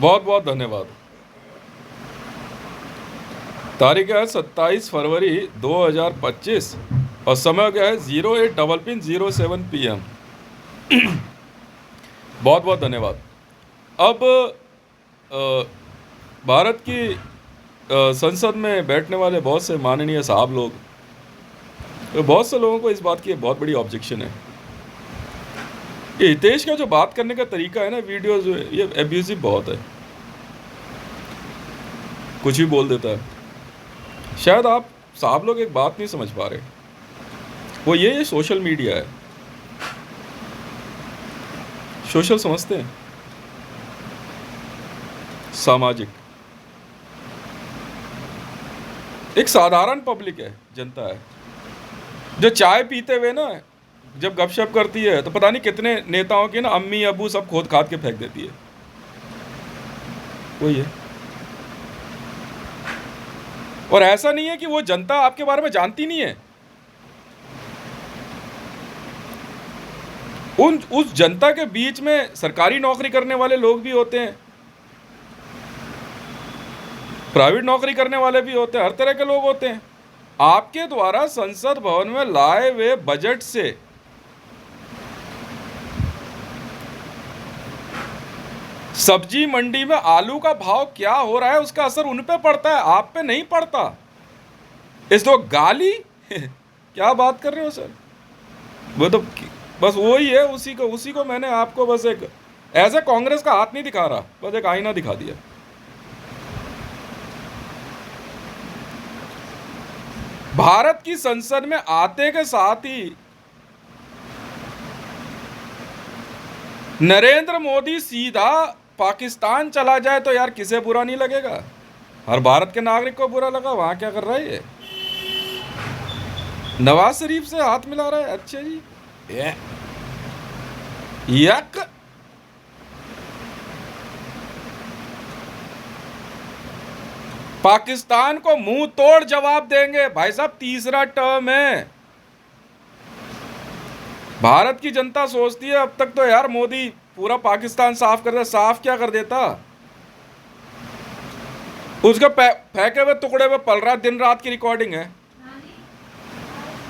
बहुत बहुत धन्यवाद। तारीख है 27 फरवरी 2025 और समय क्या है 08:07 PM। बहुत बहुत धन्यवाद। अब अ, भारत की संसद में बैठने वाले बहुत से माननीय साहब लोग, तो बहुत से लोगों को इस बात की बहुत बड़ी ऑब्जेक्शन है। ये हितेश का जो बात करने का तरीका है ना, वीडियो जो है, ये एब्यूजिव बहुत है, कुछ भी बोल देता है। शायद आप साहब लोग एक बात नहीं समझ पा रहे, वो ये सोशल मीडिया है। सोशल समझते हैं? सामाजिक। एक साधारण पब्लिक है, जनता है, जो चाय पीते हुए ना जब गपशप करती है तो पता नहीं कितने नेताओं की ना अम्मी अबू सब खोद खाद के फेंक देती है। वही है। और ऐसा नहीं है कि वो जनता आपके बारे में जानती नहीं है। उस जनता के बीच में सरकारी नौकरी करने वाले लोग भी होते हैं, प्राइवेट नौकरी करने वाले भी होते हैं, हर तरह के लोग होते हैं। आपके द्वारा संसद भवन में लाए हुए बजट से सब्जी मंडी में आलू का भाव क्या हो रहा है उसका असर उन पे पड़ता है, आप पे नहीं पड़ता। इस तो गाली क्या बात कर रहे हो सर? वो तो बस वही है, उसी को मैंने आपको बस एक ऐसे कांग्रेस का हाथ नहीं दिखा रहा, बस एक आईना दिखा दिया। भारत की संसद में आते के साथ ही नरेंद्र मोदी सीधा पाकिस्तान चला जाए तो यार किसे बुरा नहीं लगेगा? हर भारत के नागरिक को बुरा लगा। वहां क्या कर रहा है ये? नवाज शरीफ से हाथ मिला रहा है। अच्छा जी, यक। पाकिस्तान को मुंह तोड़ जवाब देंगे भाई साहब। तीसरा टर्म है। भारत की जनता सोचती है अब तक तो यार मोदी पूरा पाकिस्तान साफ कर दे। साफ क्या कर देता? उसके फेंके हुए टुकड़े पे पल रहा। दिन रात की रिकॉर्डिंग है,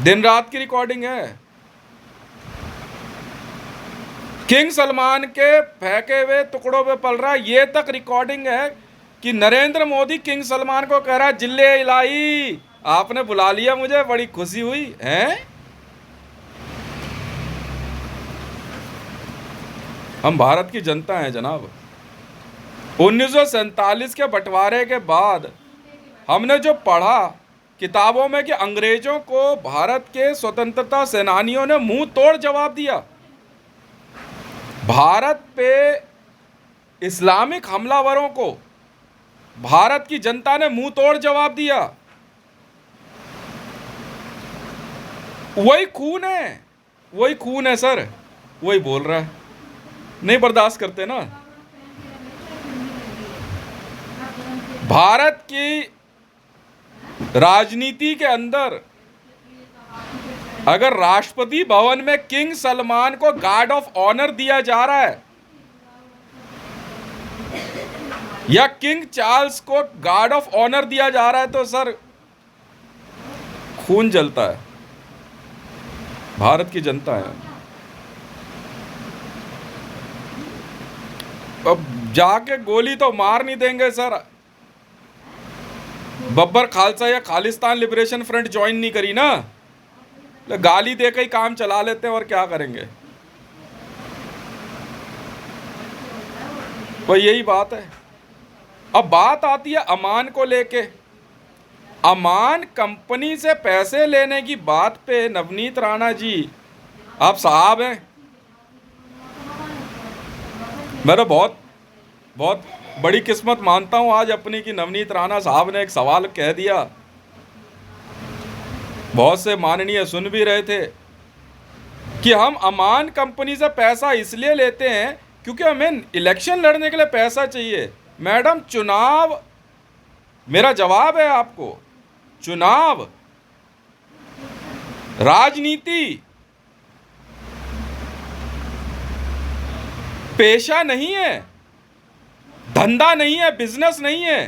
दिन रात की रिकॉर्डिंग है। किंग सलमान के फेंके हुए टुकड़ों पे पल रहा। ये तक रिकॉर्डिंग है कि नरेंद्र मोदी किंग सलमान को कह रहा है, जिले इलाही आपने बुला लिया मुझे, बड़ी खुशी हुई है। हम भारत की जनता हैं जनाब। 1947 के बंटवारे के बाद हमने जो पढ़ा किताबों में कि अंग्रेजों को भारत के स्वतंत्रता सेनानियों ने मुंह तोड़ जवाब दिया। भारत पे इस्लामिक हमलावरों को भारत की जनता ने मुंह तोड़ जवाब दिया। वही खून है सर, वही बोल रहा है। नहीं बर्दाश्त करते ना। भारत की राजनीति के अंदर अगर राष्ट्रपति भवन में किंग सलमान को गार्ड ऑफ ऑनर दिया जा रहा है या किंग चार्ल्स को गार्ड ऑफ ऑनर दिया जा रहा है तो सर खून जलता है। भारत की जनता है। अब जाके गोली तो मार नहीं देंगे सर। बब्बर खालसा या खालिस्तान लिबरेशन फ्रंट ज्वाइन नहीं करी ना, गाली देकर ही काम चला लेते हैं और क्या करेंगे। तो यही बात है। अब बात आती है अमान को लेके। अमान कंपनी से पैसे लेने की बात पे नवनीत राणा जी, आप साहब हैं। मैं तो बहुत बहुत बड़ी किस्मत मानता हूं आज अपनी कि नवनीत राणा साहब ने एक सवाल कह दिया। बहुत से माननीय सुन भी रहे थे कि हम अमान कंपनी से पैसा इसलिए लेते हैं क्योंकि हमें इलेक्शन लड़ने के लिए पैसा चाहिए। मैडम, चुनाव, मेरा जवाब है आपको, चुनाव राजनीति पेशा नहीं है, धंधा नहीं है, बिजनेस नहीं है।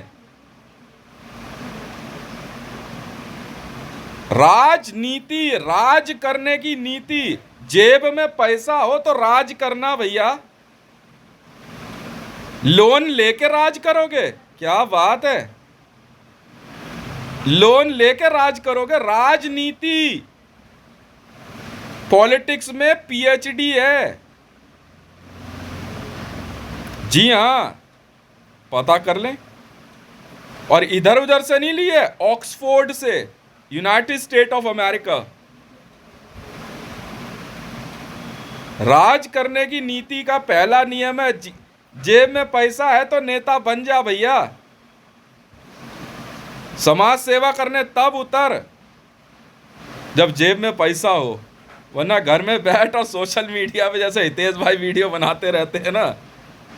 राजनीति, राज करने की नीति। जेब में पैसा हो तो राज करना भैया। लोन लेके राज करोगे? क्या बात है, लोन लेके राज करोगे? राजनीति, पॉलिटिक्स में पीएचडी है। जी हां, पता कर लें। और इधर उधर से नहीं ली है, ऑक्सफोर्ड से, यूनाइटेड स्टेट ऑफ अमेरिका। राज करने की नीति का पहला नियम है, जेब में पैसा है तो नेता बन जा भैया। समाज सेवा करने तब उतर जब जेब में पैसा हो, वरना घर में बैठ और सोशल मीडिया पे जैसे हितेश भाई वीडियो बनाते रहते हैं ना,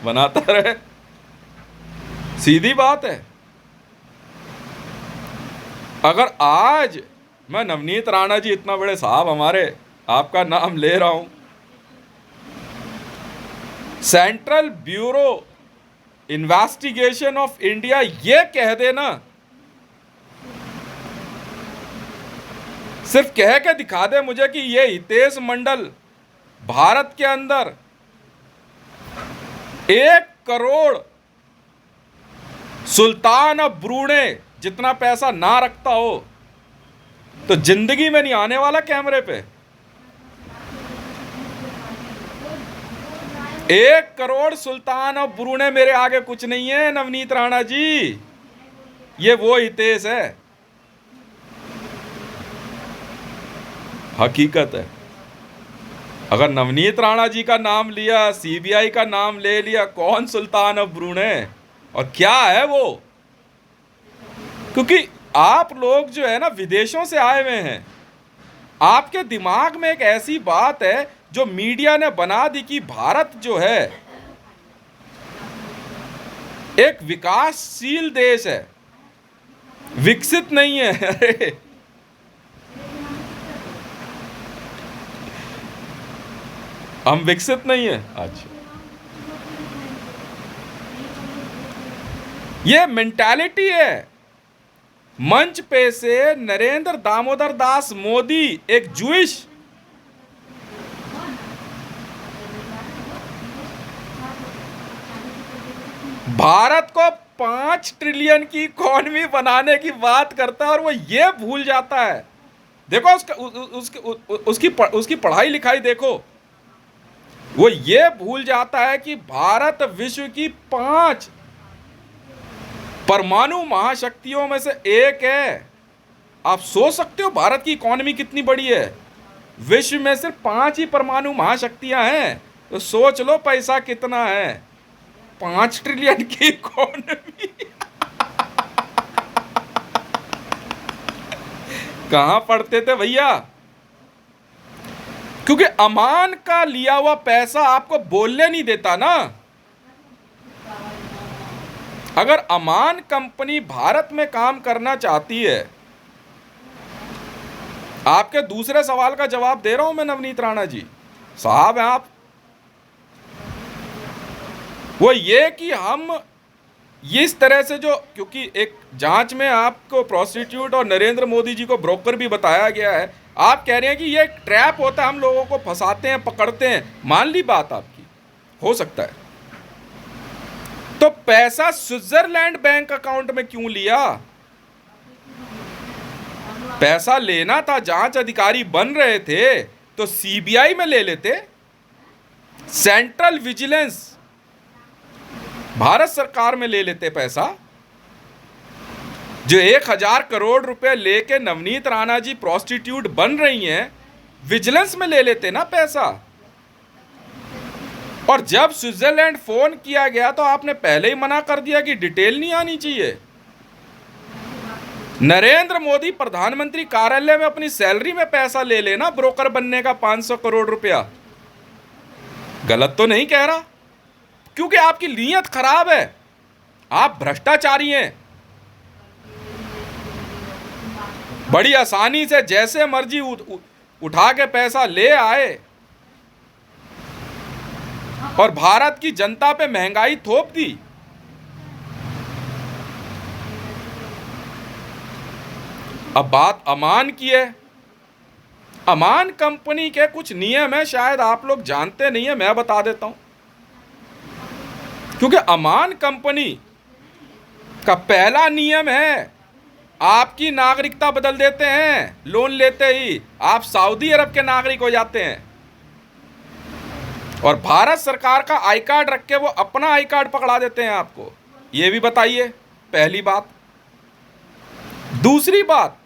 बनाता रहे। सीधी बात है। अगर आज मैं नवनीत राणा जी, इतना बड़े साहब हमारे, आपका नाम ले रहा हूं, central bureau investigation of India ये कह देना, सिर्फ कह के दिखा दे मुझे कि ये हितेश मंडल भारत के अंदर 1 करोड़ सुल्तान ऑफ ब्रूने जितना पैसा ना रखता हो, तो जिंदगी में नहीं आने वाला कैमरे पे। 1 करोड़ सुल्तान ऑफ ब्रूने मेरे आगे कुछ नहीं है नवनीत राणा जी। ये वो हितेश है, हकीकत है। अगर नवनीत राणा जी का नाम लिया, सीबीआई का नाम ले लिया, कौन सुल्तान ऑफ ब्रूने और क्या है वो? क्योंकि आप लोग जो है ना, विदेशों से आए हुए हैं। आपके दिमाग में एक ऐसी बात है जो मीडिया ने बना दी कि भारत जो है एक विकासशील देश है, विकसित नहीं है। अरे हम विकसित नहीं है। अच्छा, ये मेंटालिटी है। मंच पे से नरेंद्र दामोदर दास मोदी, एक जूइश, भारत को 5 ट्रिलियन की इकॉनमी बनाने की बात करता है और वो ये भूल जाता है। देखो उसकी पढ़ाई लिखाई देखो। वो ये भूल जाता है कि भारत विश्व की 5 परमाणु महाशक्तियों में से एक है। आप सोच सकते हो भारत की इकॉनमी कितनी बड़ी है? विश्व में सिर्फ 5 ही परमाणु महाशक्तियां हैं, तो सोच लो पैसा कितना है। 5 ट्रिलियन की इकॉनमी। कहां पढ़ते थे भैया? क्योंकि अमान का लिया हुआ पैसा आपको बोलने नहीं देता ना। अगर अमान कंपनी भारत में काम करना चाहती है, आपके दूसरे सवाल का जवाब दे रहा हूं मैं नवनीत राणा जी साहब हैं आप, वो ये कि हम इस तरह से जो, क्योंकि एक जांच में आपको प्रोस्टिट्यूट और नरेंद्र मोदी जी को ब्रोकर भी बताया गया है। आप कह रहे हैं कि ये एक ट्रैप होता है, हम लोगों को फंसाते हैं, पकड़ते हैं। मान ली बात आपकी, हो सकता है। तो पैसा स्विट्जरलैंड बैंक अकाउंट में क्यों लिया? पैसा लेना था, जांच अधिकारी बन रहे थे तो सीबीआई में ले लेते। सेंट्रल विजिलेंस, भारत सरकार में ले लेते पैसा। जो 1000 करोड़ रुपए लेके नवनीत राणा जी प्रोस्टिट्यूट बन रही हैं, विजिलेंस में ले लेते ना पैसा। और जब स्विट्जरलैंड फोन किया गया तो आपने पहले ही मना कर दिया कि डिटेल नहीं आनी चाहिए। नरेंद्र मोदी प्रधानमंत्री कार्यालय में अपनी सैलरी में पैसा ले लेना ब्रोकर बनने का 500 करोड़ रुपया। गलत तो नहीं कह रहा, क्योंकि आपकी नीयत खराब है, आप भ्रष्टाचारी हैं। बड़ी आसानी से जैसे मर्जी उठा के पैसा ले आए और भारत की जनता पे महंगाई थोप दी। अब बात अमान की है। अमान कंपनी के कुछ नियम है, शायद आप लोग जानते नहीं है, मैं बता देता हूं। क्योंकि अमान कंपनी का पहला नियम है, आपकी नागरिकता बदल देते हैं लोन लेते ही, आप सऊदी अरब के नागरिक हो जाते हैं और भारत सरकार का आई कार्ड रख के वो अपना आई कार्ड पकड़ा देते हैं आपको। ये भी बताइए, पहली बात। दूसरी बात,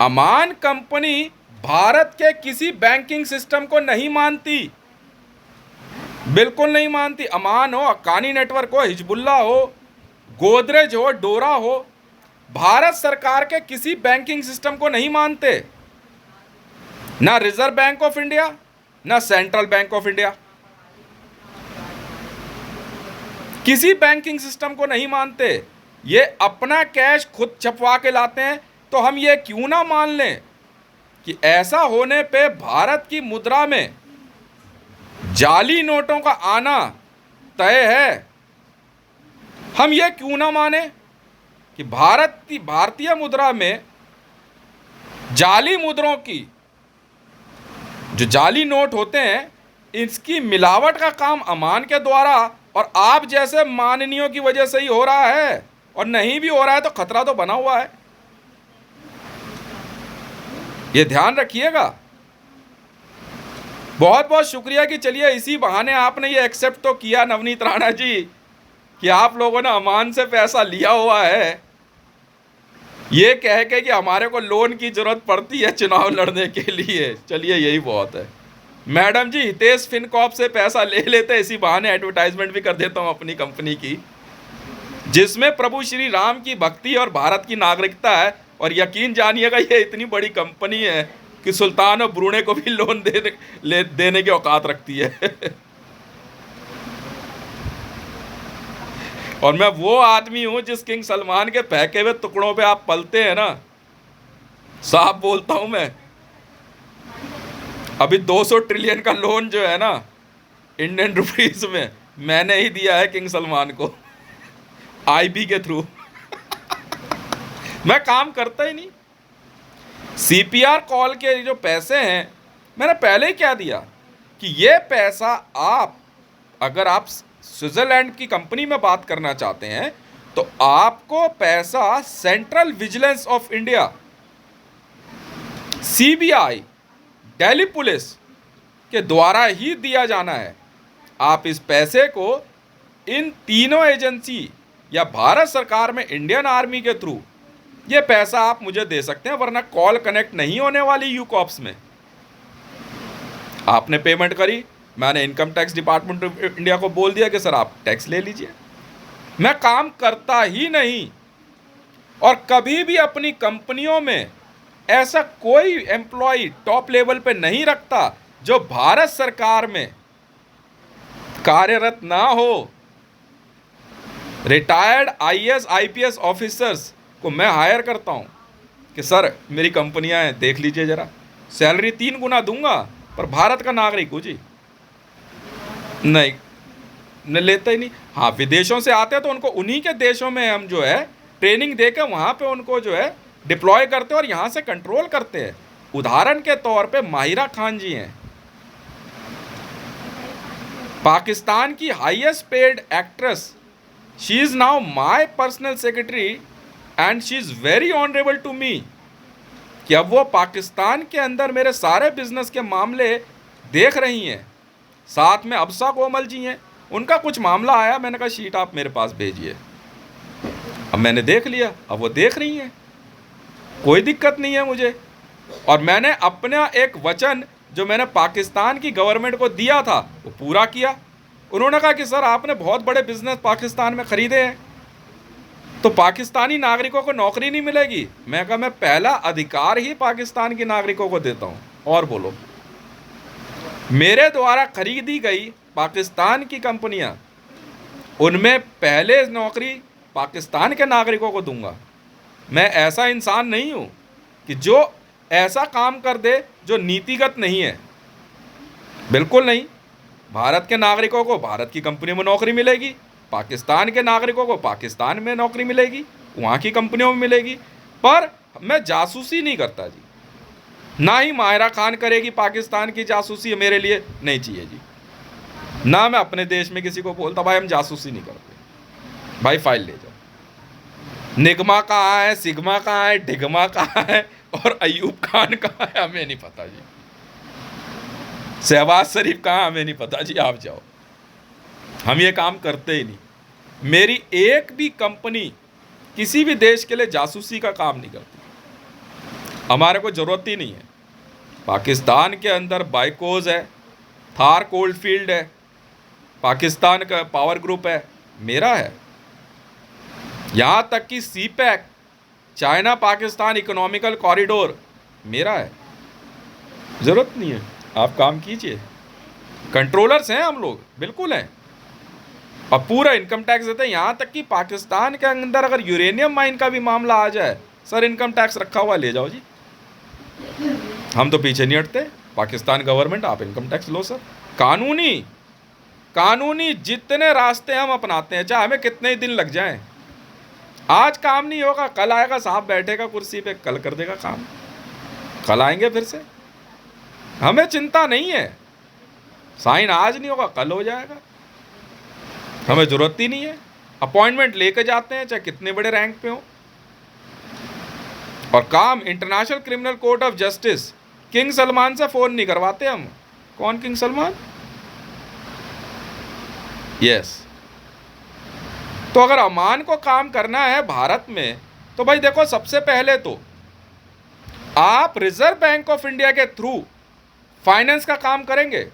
अमान कंपनी भारत के किसी बैंकिंग सिस्टम को नहीं मानती, बिल्कुल नहीं मानती। अमान हो, हक्कानी नेटवर्क हो, हिजबुल्ला हो, गोदरेज हो, डोरा हो, भारत सरकार के किसी बैंकिंग सिस्टम को नहीं मानते। ना रिजर्व बैंक ऑफ इंडिया, ना सेंट्रल बैंक ऑफ इंडिया, किसी बैंकिंग सिस्टम को नहीं मानते। ये अपना कैश खुद छपवा के लाते हैं। तो हम ये क्यों ना मान लें कि ऐसा होने पे भारत की मुद्रा में जाली नोटों का आना तय है। हम ये क्यों ना माने कि भारतीय मुद्रा में जाली मुद्राओं की, जो जाली नोट होते हैं, इसकी मिलावट का काम अमान के द्वारा और आप जैसे माननीयों की वजह से ही हो रहा है। और नहीं भी हो रहा है तो खतरा तो बना हुआ है, ये ध्यान रखिएगा। बहुत बहुत शुक्रिया कि चलिए इसी बहाने आपने ये एक्सेप्ट तो किया नवनीत राणा जी कि आप लोगों ने अमान से पैसा लिया हुआ है, ये कह के कि हमारे को लोन की जरूरत पड़ती है चुनाव लड़ने के लिए। चलिए यही बहुत है। मैडम जी, हितेश फिनकॉर्प से पैसा ले लेते, इसी बहाने एडवर्टाइजमेंट भी कर देता हूं अपनी कंपनी की, जिसमें प्रभु श्री राम की भक्ति और भारत की नागरिकता है। और यकीन जानिएगा ये इतनी बड़ी कंपनी है कि सुल्तान और ब्रूने को भी लोन देने की औकात रखती है। और मैं वो आदमी हूं जिस किंग सलमान के फेंके हुए टुकड़ों पे आप पलते हैं ना, साफ बोलता हूं मैं। अभी 200 ट्रिलियन का लोन जो है ना इंडियन रुपीस में, मैंने ही दिया है किंग सलमान को आईबी के थ्रू। मैं काम करता ही नहीं। सीपीआर कॉल के जो पैसे हैं, मैंने पहले ही क्या दिया कि ये पैसा अगर आप स्विट्जरलैंड की कंपनी में बात करना चाहते हैं तो आपको पैसा central vigilance of India, CBI, Delhi police के द्वारा ही दिया जाना है। आप इस पैसे को इन तीनों एजेंसी या भारत सरकार में इंडियन आर्मी के थ्रू ये पैसा आप मुझे दे सकते हैं, वरना कॉल कनेक्ट नहीं होने वाली यूकॉप्स में। आपने पेमेंट करी, मैंने income tax department of India को बोल दिया कि सर आप टैक्स ले लीजिए। मैं काम करता ही नहीं और कभी भी अपनी कंपनियों में ऐसा कोई एम्प्लॉय टॉप लेवल पे नहीं रखता जो भारत सरकार में कार्यरत ना हो। रिटायर्ड आईएएस आईपीएस ऑफिसर्स को मैं हायर करता हूं कि सर मेरी कंपनियां हैं, देख लीजिए जरा, सैलरी 3 गुना दूंगा, पर भारत का नागरिक हूं जी। नहीं, न लेता ही नहीं। हाँ, विदेशों से आते हैं तो उनको उन्हीं के देशों में हम जो है ट्रेनिंग देकर वहाँ पे उनको जो है डिप्लॉय करते हैं और यहाँ से कंट्रोल करते हैं। उदाहरण के तौर पे माहिरा खान जी हैं, पाकिस्तान की highest paid actress. She is now my personal secretary and she is very honourable to me कि अब वो पाकिस्तान के अंदर मेरे सारे बिजनेस के मामले देख रही हैं। साथ में अबसा कोमल जी हैं, उनका कुछ मामला आया, मैंने कहा शीट आप मेरे पास भेजिए। अब मैंने देख लिया, अब वो देख रही हैं, कोई दिक्कत नहीं है मुझे। और मैंने अपना एक वचन जो मैंने पाकिस्तान की गवर्नमेंट को दिया था वो पूरा किया। उन्होंने कहा कि सर आपने बहुत बड़े बिजनेस पाकिस्तान में ख़रीदे हैं तो पाकिस्तानी नागरिकों को नौकरी नहीं मिलेगी। मैं कहा मैं पहला अधिकार ही पाकिस्तान के नागरिकों को देता हूँ। और बोलो, मेरे द्वारा खरीदी गई पाकिस्तान की कंपनियां, उनमें पहले नौकरी पाकिस्तान के नागरिकों को दूंगा। मैं ऐसा इंसान नहीं हूं कि जो ऐसा काम कर दे जो नीतिगत नहीं है, बिल्कुल नहीं। भारत के नागरिकों को भारत की कंपनियों में नौकरी मिलेगी, पाकिस्तान के नागरिकों को पाकिस्तान में नौकरी मिलेगी, वहाँ की कंपनियों में मिलेगी। पर मैं जासूसी नहीं करता जी, ना ही माहिरा खान करेगी पाकिस्तान की जासूसी, मेरे लिए नहीं चाहिए जी। ना मैं अपने देश में किसी को बोलता भाई हम जासूसी नहीं करते, भाई फाइल ले जाओ। निगमा कहाँ है, सिग्मा कहाँ है, डिगमा कहाँ है और अयूब खान कहाँ है हमें नहीं पता जी। शहबाज शरीफ कहाँ हमें नहीं पता जी, आप जाओ। हम ये काम करते ही नहीं। मेरी एक भी कंपनी किसी भी देश के लिए जासूसी का काम नहीं करती, हमारे को ज़रूरत ही नहीं है। पाकिस्तान के अंदर बाइकोज है, थार कोल्डफील्ड है, पाकिस्तान का पावर ग्रुप है, मेरा है। यहाँ तक कि CPEC, China Pakistan economical corridor मेरा है। ज़रूरत नहीं है, आप काम कीजिए। कंट्रोलर्स हैं हम लोग, बिल्कुल हैं, और पूरा इनकम टैक्स देते हैं। यहाँ तक कि पाकिस्तान के अंदर अगर यूरेनियम माइन का भी मामला आ जाए, सर इनकम टैक्स रखा हुआ ले जाओ जी, हम तो पीछे नहीं हटते। पाकिस्तान गवर्नमेंट आप इनकम टैक्स लो सर। कानूनी जितने रास्ते हम अपनाते हैं, चाहे हमें कितने ही दिन लग जाएं। आज काम नहीं होगा, कल आएगा साहब, बैठेगा कुर्सी पे, कल कर देगा काम, कल आएंगे फिर से। हमें चिंता नहीं है, साइन आज नहीं होगा कल हो जाएगा, हमें ज़रूरत ही नहीं है। अपॉइंटमेंट लेके जाते हैं चाहे कितने बड़े रैंक पे हो, और काम international criminal court of justice, king Salman से फ़ोन नहीं करवाते हम। कौन किंग सलमान? यस। तो अगर अमान को काम करना है भारत में, तो भाई देखो, सबसे पहले तो आप रिजर्व बैंक ऑफ इंडिया के थ्रू फाइनेंस का काम करेंगे,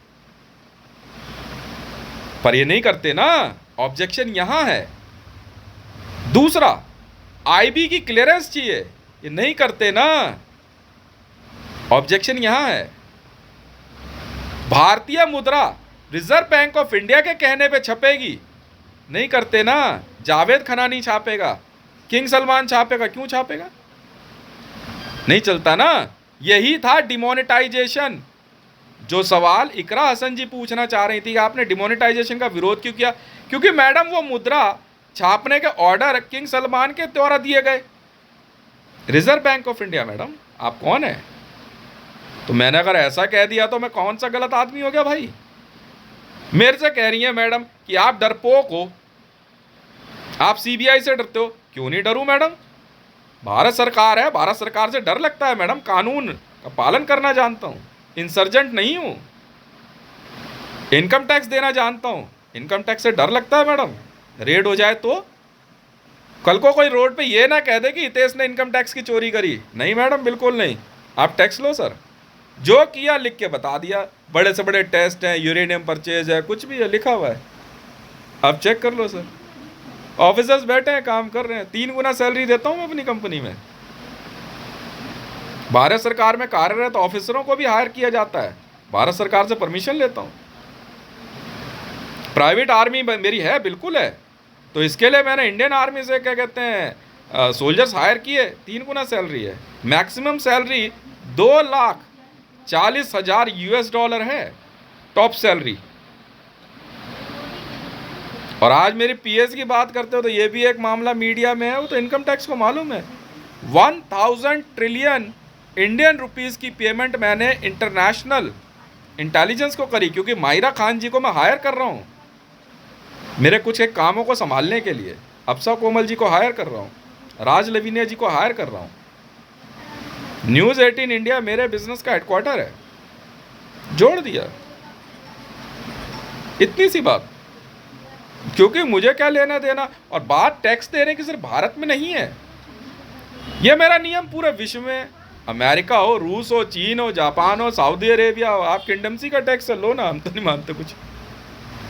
पर ये नहीं करते ना, ऑब्जेक्शन यहां है। दूसरा, आईबी की क्लियरेंस चाहिए, ये नहीं करते ना, ऑब्जेक्शन यहां है। भारतीय मुद्रा रिजर्व बैंक ऑफ इंडिया के कहने पे छपेगी, नहीं करते ना, जावेद खनानी छापेगा, किंग सलमान छापेगा, क्यों छापेगा? नहीं चलता ना। यही था डिमोनेटाइजेशन, जो सवाल इकरा हसन जी पूछना चाह रही थी कि आपने डिमोनेटाइजेशन का विरोध क्यों किया। क्योंकि मैडम वो मुद्रा छापने के ऑर्डर किंग सलमान के द्वारा दिए गए, reserve bank of India. Madam आप कौन है? तो मैंने अगर ऐसा कह दिया तो मैं कौन सा गलत आदमी हो गया भाई? मेरे से कह रही है मैडम कि आप डरपोक हो, आप सीबीआई से डरते हो। क्यों नहीं डरूं मैडम, भारत सरकार है, भारत सरकार से डर लगता है मैडम, कानून का पालन करना जानता हूं, इंसर्जेंट नहीं हूं, इनकम टैक्स देना जानता हूं। इनकम टैक्स से डर लगता है मैडम, रेड हो जाए तो कल को कोई रोड पे ये ना कह दे कि हितेश ने इनकम टैक्स की चोरी करी। नहीं मैडम, बिल्कुल नहीं। आप टैक्स लो सर, जो किया लिख के बता दिया, बड़े से बड़े टेस्ट हैं, यूरेनियम परचेज है, कुछ भी है लिखा हुआ है, आप चेक कर लो सर। ऑफिसर्स बैठे हैं, काम कर रहे हैं, 3 गुना सैलरी देता हूं मैं अपनी कंपनी में। भारत सरकार में कार्यरत ऑफिसरों को भी हायर किया जाता है, भारत सरकार से परमिशन लेता हूं। प्राइवेट आर्मी मेरी है, बिल्कुल है, तो इसके लिए मैंने इंडियन आर्मी से क्या कहते हैं सोल्जर्स हायर किए, 3 गुना सैलरी है। मैक्सिमम सैलरी $2,40,000 US है, टॉप सैलरी। और आज मेरी पीएस की बात करते हो तो ये भी एक मामला मीडिया में है, वो तो इनकम टैक्स को मालूम है। 1000 ट्रिलियन इंडियन रुपीस की पेमेंट मैंने इंटरनेशनल इंटेलिजेंस को करी, क्योंकि माहिरा खान जी को मैं हायर कर रहा हूँ मेरे कुछ एक कामों को संभालने के लिए। अफसा कोमल जी को हायर कर रहा हूँ, राज लवीनिया जी को हायर कर रहा हूँ। न्यूज़ 18 इंडिया मेरे बिजनेस का हेडक्वार्टर है, जोड़ दिया, इतनी सी बात। क्योंकि मुझे क्या लेना देना। और बात टैक्स देने की सिर्फ भारत में नहीं है, यह मेरा नियम पूरे विश्व में, अमेरिका हो, रूस हो, चीन हो, जापान हो, सऊदी अरेबिया हो, आप किंगडम सी का टैक्स लो ना, हम तो नहीं मानते कुछ,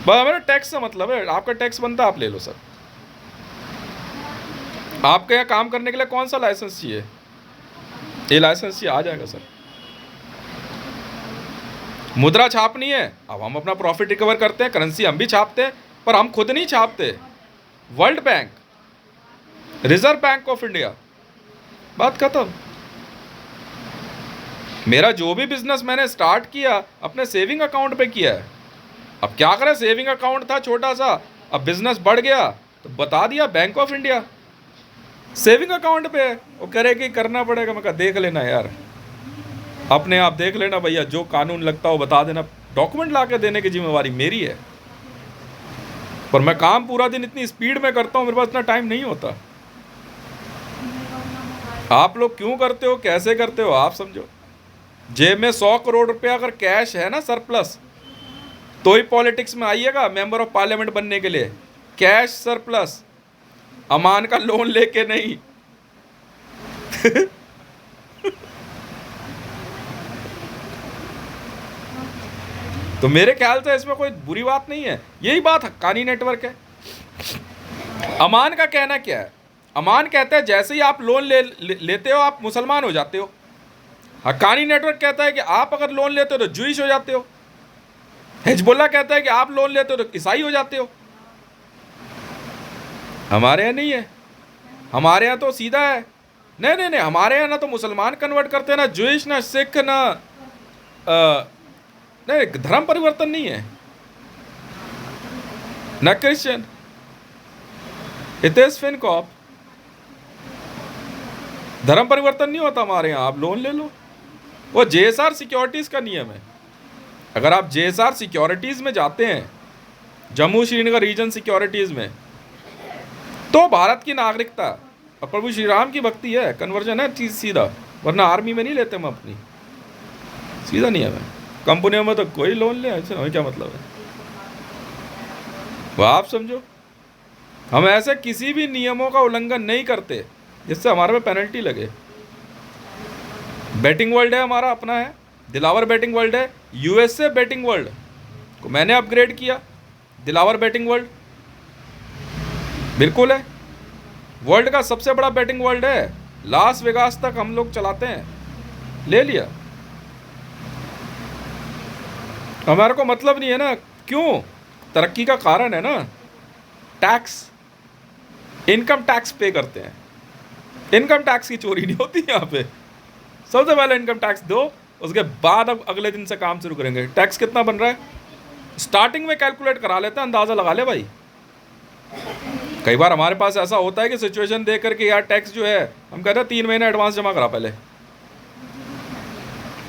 बस हमारा टैक्स से मतलब है। आपका टैक्स बनता आप ले लो सर। आपके यहाँ काम करने के लिए कौन सा लाइसेंस चाहिए? ये लाइसेंस चाहिए, आ जाएगा सर। मुद्रा छापनी है, अब हम अपना प्रॉफिट रिकवर करते हैं, करेंसी हम भी छापते हैं, पर हम खुद नहीं छापते, world bank, reserve bank of India, बात खत्म। मेरा जो भी बिजनेस मैंने स्टार्ट किया अपने सेविंग अकाउंट पे किया है। अब क्या करें, सेविंग अकाउंट था छोटा सा, अब बिजनेस बढ़ गया तो बता दिया bank of India. Saving account पे है, वो कह रहे कि करना पड़ेगा। मैं कहा देख लेना यार, अपने आप देख लेना भैया, जो कानून लगता हो बता देना, डॉक्यूमेंट ला के देने की जिम्मेवारी मेरी है। पर मैं काम पूरा दिन इतनी स्पीड में करता हूँ, मेरे पास इतना टाइम नहीं होता। आप लोग क्यों करते हो, कैसे करते हो, आप समझो। जेब में 100 करोड़ रुपया अगर कैश है ना, सरप्लस, तो ही पॉलिटिक्स में आइएगा मेंबर ऑफ पार्लियामेंट बनने के लिए। कैश सरप्लस, अमान का लोन लेके नहीं। तो मेरे ख्याल से इसमें कोई बुरी बात नहीं है, यही बात हक्कानी नेटवर्क है। अमान का कहना क्या है? अमान कहता है जैसे ही आप लोन लेते हो आप मुसलमान हो जाते हो। हक्कानी नेटवर्क कहता है कि आप अगर लोन लेते हो तो जूइश हो जाते हो। हिजबुल्लाह कहता है कि आप लोन लेते हो तो ईसाई हो जाते हो। हमारे यहाँ नहीं है, हमारे यहाँ तो सीधा है। नहीं नहीं नहीं, हमारे यहाँ ना तो मुसलमान कन्वर्ट करते हैं, ना जूइश, ना सिख, ना नहीं, धर्म परिवर्तन नहीं है, ना क्रिश्चियन। हितेश फिनकॉप, धर्म परिवर्तन नहीं होता हमारे यहाँ। आप लोन ले लो, वो जेएसआर सिक्योरिटीज का नियम है। अगर आप जेएसआर सिक्योरिटीज में जाते हैं, जम्मू श्रीनगर रीजन सिक्योरिटीज में, तो भारत की नागरिकता और प्रभु श्री राम की भक्ति है, कन्वर्जन है चीज सीधा। वरना आर्मी में नहीं लेते हम अपनी, सीधा नियम है। कंपनियों में तो कोई लोन ले, ऐसे हमें क्या मतलब है, वो आप समझो। हम ऐसे किसी भी नियमों का उल्लंघन नहीं करते जिससे हमारे पे पेनल्टी लगे। बैटिंग वर्ल्ड है हमारा, अपना है, दिलावर बैटिंग वर्ल्ड है। यूएसए बैटिंग वर्ल्ड को मैंने अपग्रेड किया, दिलावर बैटिंग वर्ल्ड बिल्कुल है, वर्ल्ड का सबसे बड़ा बैटिंग वर्ल्ड है। लास वेगास तक हम लोग चलाते हैं, ले लिया। हमारे को मतलब नहीं है ना, क्यों? तरक्की का कारण है ना, टैक्स, इनकम टैक्स पे करते हैं। इनकम टैक्स की चोरी नहीं होती यहाँ पे। सबसे पहले इनकम टैक्स दो, उसके बाद अब अगले दिन से काम शुरू करेंगे। टैक्स कितना बन रहा है स्टार्टिंग में कैलकुलेट करा लेते हैं, अंदाजा लगा ले भाई। कई बार हमारे पास ऐसा होता है कि सिचुएशन देख करके यार टैक्स जो है, हम कहते हैं 3 महीने एडवांस जमा करा पहले,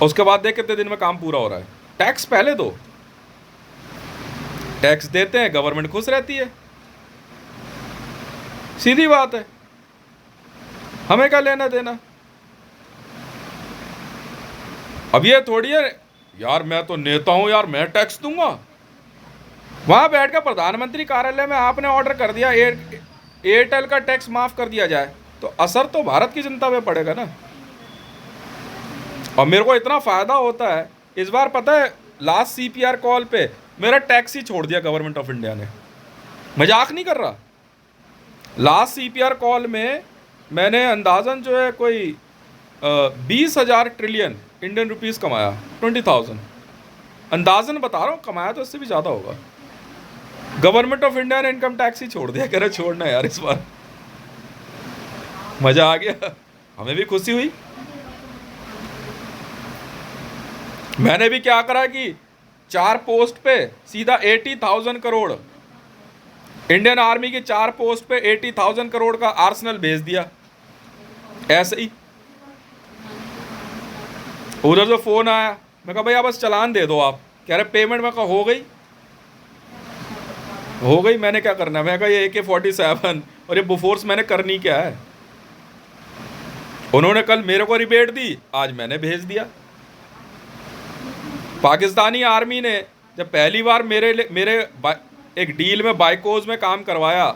उसके बाद देख कितने दिन में काम पूरा हो रहा है। टैक्स पहले दो, टैक्स देते हैं, गवर्नमेंट खुश रहती है, सीधी बात है। हमें क्या लेना देना। अब ये थोड़ी है यार मैं तो नेता हूं यार, मैं टैक्स दूंगा। वहां बैठकर प्रधानमंत्री कार्यालय में आपने ऑर्डर कर दिया एयरटेल का टैक्स माफ कर दिया जाए, तो असर तो भारत की जनता पे पड़ेगा ना। और मेरे को इतना फायदा होता है, इस बार पता है लास्ट सीपीआर कॉल पे मेरा टैक्स ही छोड़ दिया गवर्नमेंट ऑफ इंडिया ने, मजाक नहीं कर रहा। लास्ट सीपीआर कॉल में मैंने अंदाजन जो है कोई 20,000 ट्रिलियन इंडियन रुपीस कमाया, 20,000 अंदाजन बता रहा हूँ, कमाया तो इससे भी ज़्यादा होगा। गवर्नमेंट ऑफ इंडिया ने इनकम टैक्स ही छोड़ दिया, कह रहे छोड़ना यार इस बार। मजा आ गया, हमें भी खुशी हुई। मैंने भी क्या करा कि 4 पोस्ट पे सीधा 80,000 करोड़, इंडियन आर्मी की 4 पोस्ट पे 80,000 करोड़ का आर्सेनल भेज दिया ऐसे ही। उधर से फोन आया, मैं कहा भैया बस चालान दे दो आप, कह रहे पेमेंट। मैं कहा हो गई हो गई, मैंने क्या करना है। मैं कहा ये AK-47 और ये बुफोर्स मैंने करनी क्या है। उन्होंने कल मेरे को रिबेट दी, आज मैंने भेज दिया। पाकिस्तानी आर्मी ने जब पहली बार मेरे एक डील में बाइकोज में काम करवाया,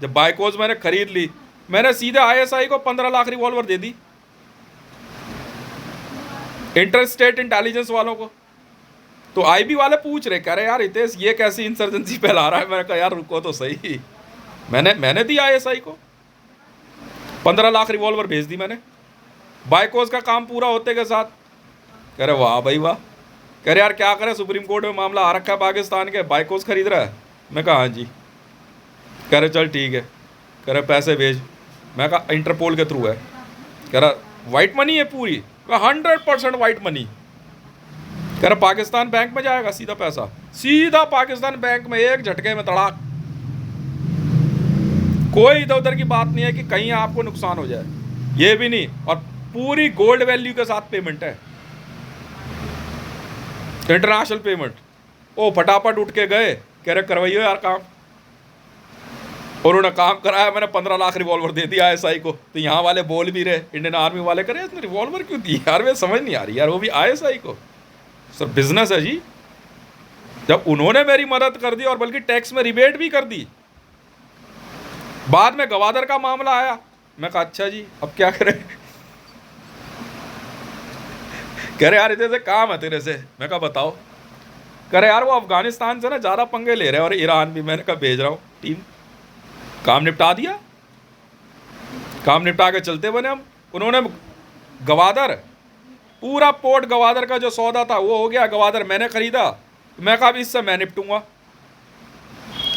जब बाइकोज मैंने खरीद ली, मैंने सीधे ISI को 15 लाख रिवॉल्वर दे दी, इंटर स्टेट इंटेलिजेंस वालों को। तो IB वाले पूछ रहे, कह रहे यार हितेश ये कैसी इंसर्जेंसी फैला रहा है। मैंने कहा यार रुको तो सही, मैंने दी ISI को 15 लाख रिवॉल्वर भेज दी मैंने, बाइकोज का काम पूरा होते के साथ। कह रहे वाह भाई वाह। कह रहे यार क्या करें, सुप्रीम कोर्ट में मामला आ रखा है पाकिस्तान के, बाइकोज खरीद रहा है। मैं कहा हाँ जी। कह रहे चल ठीक है, कह रहे पैसे भेज। मैं कहा इंटरपोल के थ्रू है। कह रहा वाइट मनी है पूरी, 100% वाइट मनी। कह रहा पाकिस्तान बैंक में जाएगा सीधा पैसा, सीधा पाकिस्तान बैंक में एक झटके में तड़ाक। कोई इधर उधर की बात नहीं है कि कहीं आपको नुकसान हो जाए, ये भी नहीं। और पूरी गोल्ड वैल्यू के साथ पेमेंट है, इंटरनेशनल पेमेंट। ओ फटाफट उठ के गए, कह रहे करवाइयो यार काम, और उन्होंने काम कराया। मैंने 15 लाख रिवॉल्वर दे दिया ISI को। तो यहाँ वाले बोल भी रहे, इंडियन आर्मी वाले, करे इसने रिवॉल्वर क्यों दी यार, वे समझ नहीं आ रही यार, वो भी ISI को। सर बिजनेस है जी। जब उन्होंने मेरी मदद कर दी और बल्कि टैक्स में रिबेट भी कर दी, बाद में गवादर का मामला आया, मैं कहा अच्छा जी अब क्या करें। कह रहे यार इतने से काम है तेरे से। मैं कहा बताओ। कह रहे यार वो अफगानिस्तान से ना ज़्यादा पंगे ले रहे हैं और ईरान भी। मैंने कहा भेज रहा हूँ टीम। काम निपटा दिया, काम निपटा के चलते बने हम। उन्होंने गवादर, पूरा पोर्ट गवादर का जो सौदा था वो हो गया, गवादर मैंने खरीदा। मैं कहा इससे मैं निपटूंगा।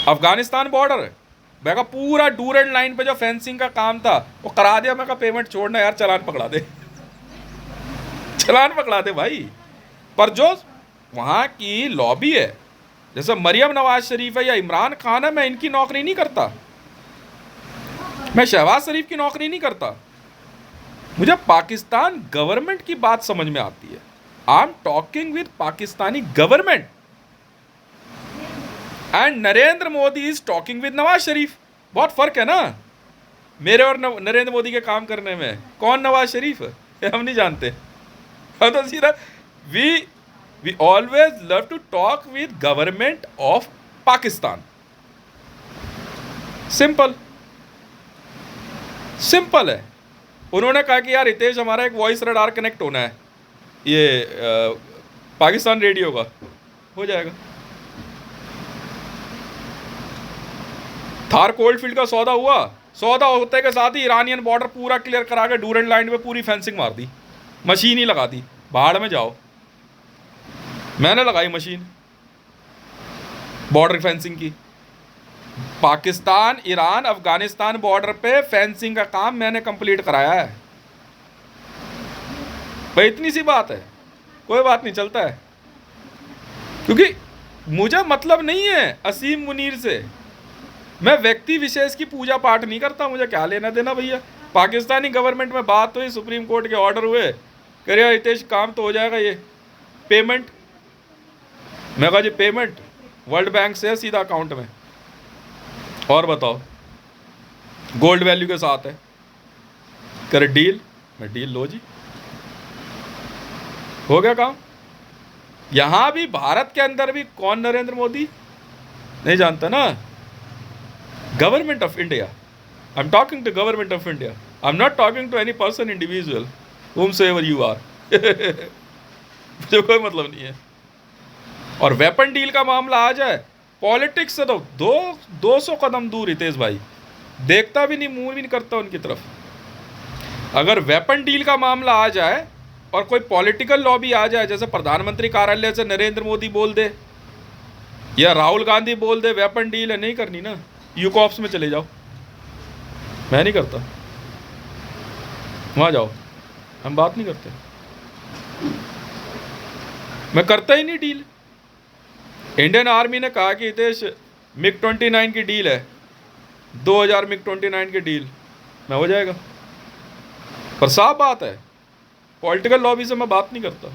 अफगानिस्तान बॉर्डर, मैं कहा पूरा डूरेंट लाइन पे जो फेंसिंग का काम था वो करा दिया। मैं कहा पेमेंट छोड़ना यार, चालान पकड़ा दे, चालान पकड़ा दे भाई। पर जो वहाँ की लॉबी है, जैसे मरियम नवाज शरीफ है या इमरान खान है, मैं इनकी नौकरी नहीं करता, मैं शहबाज शरीफ की नौकरी नहीं करता। मुझे पाकिस्तान गवर्नमेंट की बात समझ में आती है। I am talking with Pakistani government and Narendra Modi is talking with Nawaz Sharif. बहुत फर्क है ना मेरे और नरेंद्र मोदी के काम करने में। कौन नवाज शरीफ है हम नहीं जानते। हम तो सीधा we always love to talk with government of Pakistan. Simple simple है। उन्होंने कहा कि यार रितेश हमारा एक वॉइस रडार कनेक्ट होना है ये पाकिस्तान रेडियो का, हो जाएगा। थार कोल्डफील्ड का सौदा हुआ, सौदा होते के साथ ही ईरानियन बॉर्डर पूरा क्लियर करा के डूरेंट लाइन में पूरी फेंसिंग मार दी, मशीन ही लगा दी। बाहर में जाओ, मैंने लगाई मशीन बॉर्डर फेंसिंग की। पाकिस्तान ईरान अफगानिस्तान बॉर्डर पे फेंसिंग का काम मैंने कंप्लीट कराया है भाई। इतनी सी बात है, कोई बात नहीं, चलता है। क्योंकि मुझे मतलब नहीं है असीम मुनीर से, मैं व्यक्ति विशेष की पूजा पाठ नहीं करता, मुझे क्या लेना देना भैया। पाकिस्तानी गवर्नमेंट में बात हुई, सुप्रीम कोर्ट के ऑर्डर हुए, कह रहे हितेश काम तो हो जाएगा, ये पेमेंट। मैं कहा जी पेमेंट वर्ल्ड बैंक से सीधा अकाउंट में, और बताओ गोल्ड वैल्यू के साथ है। करे डील, मैं डील लो जी, हो गया काम। यहां भी भारत के अंदर भी कौन नरेंद्र मोदी नहीं जानता ना, government of India. I am talking to government of India, I am not talking to any person individual whom soever you are। मुझे कोई मतलब नहीं है। और वेपन डील का मामला आ जाए, पॉलिटिक्स से तो 200 कदम दूर हितेश भाई, देखता भी नहीं, मुंह भी नहीं करता उनकी तरफ। अगर वेपन डील का मामला आ जाए और कोई पॉलिटिकल लॉबी आ जाए, जैसे प्रधानमंत्री कार्यालय से नरेंद्र मोदी बोल दे या राहुल गांधी बोल दे वेपन डील है, नहीं करनी ना, यूकॉप्स में चले जाओ। मैं नहीं करता, वहाँ जाओ, हम बात नहीं करते, मैं करता ही नहीं डील। इंडियन आर्मी ने कहा कि हितेश MiG-29 की डील है, 2000 MiG-29 की डील में हो जाएगा। पर साफ बात है, पॉलिटिकल लॉबी से मैं बात नहीं करता।